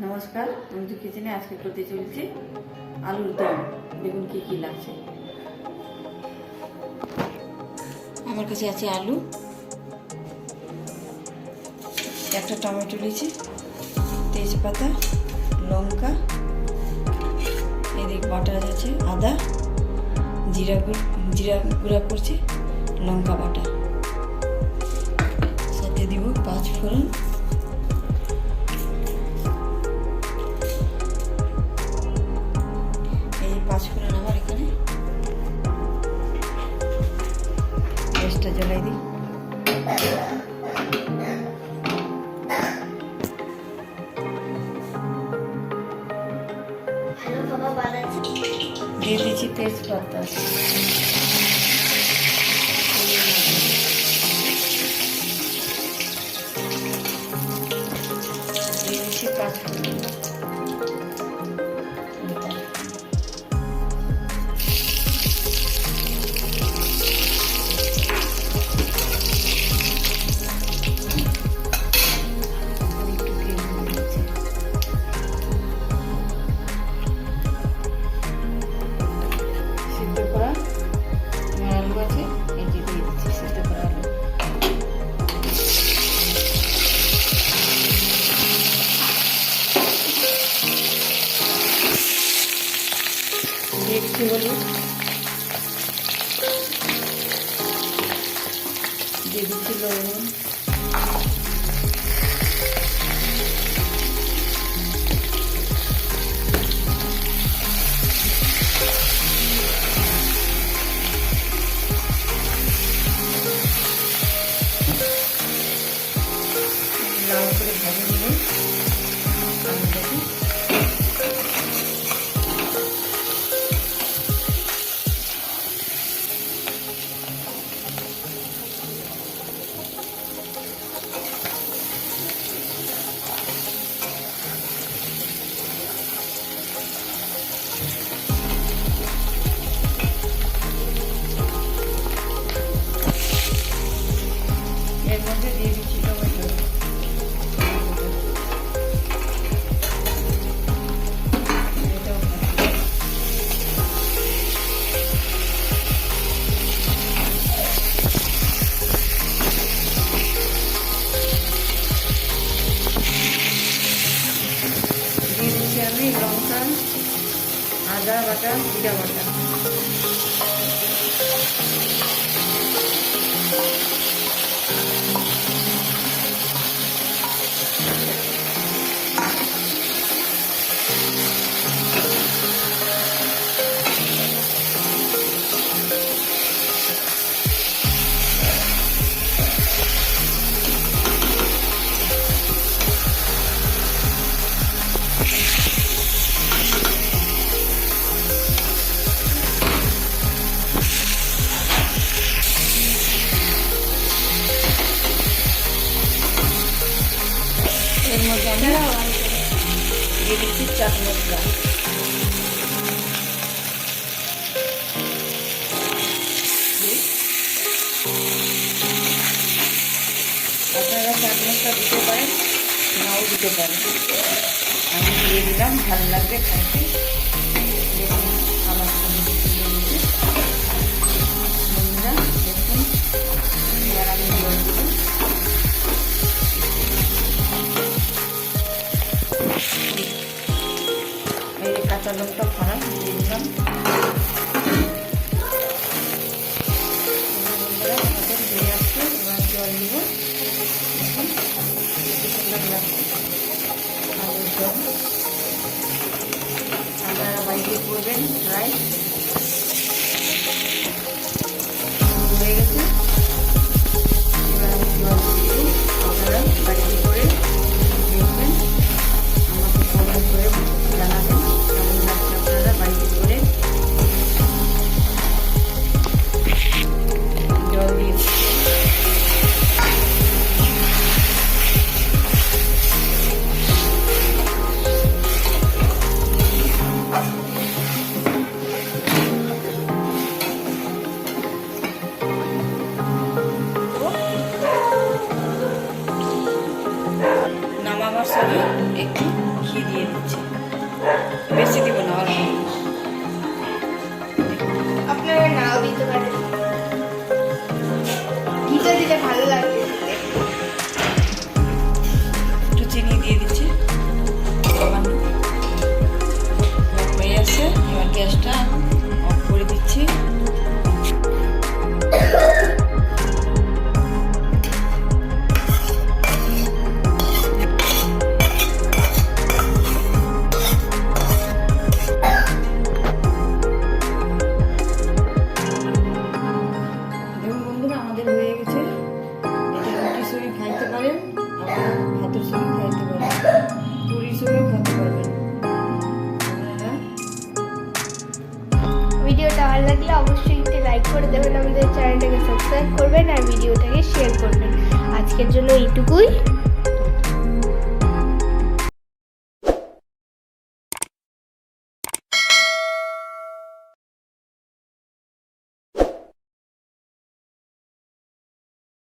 নমস্কার, অঞ্জু কিচেনে আজকে করতে চলছি আলুর দম। দেখুন কি কি লাগছে। আমার কাছে আছে আলু, একটা টমেটো নিয়েছি, তেজপাতা, লঙ্কা, এদিকে বাটা আছে, আদা, জিরা গুঁড়া করছি, লঙ্কা বাটা, সাথে দিব 5 ফোড়ন, পাঁচফোড়ন আমার এখানে। গ্যাসটা জ্বালাই দিই। দিয়ে দিচ্ছি তেজপাতা, দিয়ে দিচ্ছি পাঁচফোড়ন, একটু হলুদ দিয়ে দিচ্ছি, লবণ, লাল করে ভেজে নিয়ে এর মধ্যে দিয়ে দিচ্ছি টমেটো, দিয়ে দিচ্ছি আমি লঙ্কা, আদা বাটা, জিরা বাটা, এর মধ্যে আমি দিয়ে দিচ্ছি চাট মশলা, আপনারা চাট মশলা দিতে পারেন, নাও দিতে পারেন। আমি দিয়ে দিলাম, ভালো লাগবে খাইতে। দেখুন আমার বন্ধুরা, দেখুন এবার আমি জল দিব। এই কাঁচা লঙ্কা ফাড়া দিয়ে দিলাম। দিয়ে আসছে, এবার জল দিব। দেখুন কি সুন্দর লাগছে আলুর দম। আপনারা বাড়িতে করবেন, ট্রাই হয়ে গেছে। এবার আমি জল দিয়ে আপনারা বাড়িতে করে দেখবেন, আমাকে কমেন্ট করে জানাবেন কেমন লাগছে আপনারা বাড়িতে করে। জল দিয়ে একটু ঘি দিয়ে দিচ্ছি, বেশি দিব না, অল্প। আপনারা নাও দিতে পারেন, ঘিটা দিলে ভালো লাগবে। একটু চিনি দিয়ে দিচ্ছি, হয়ে আসছে। এবার গ্যাসটা অফ করে দিচ্ছি। আমাদের হয়ে গেছে। এটা রুটির সঙ্গে খাইতে পারেন, আবার ভাতের সঙ্গে খাইতে পারেন, পুরির সঙ্গেও খেতে পারবেন। ভিডিওটা ভালো লাগলে অবশ্যই একটু লাইক করে দেবেন, আমাদের চ্যানেলটাকে সাবস্ক্রাইব করবেন আর ভিডিওটাকে শেয়ার করবেন। আজকের জন্য এইটুকুই।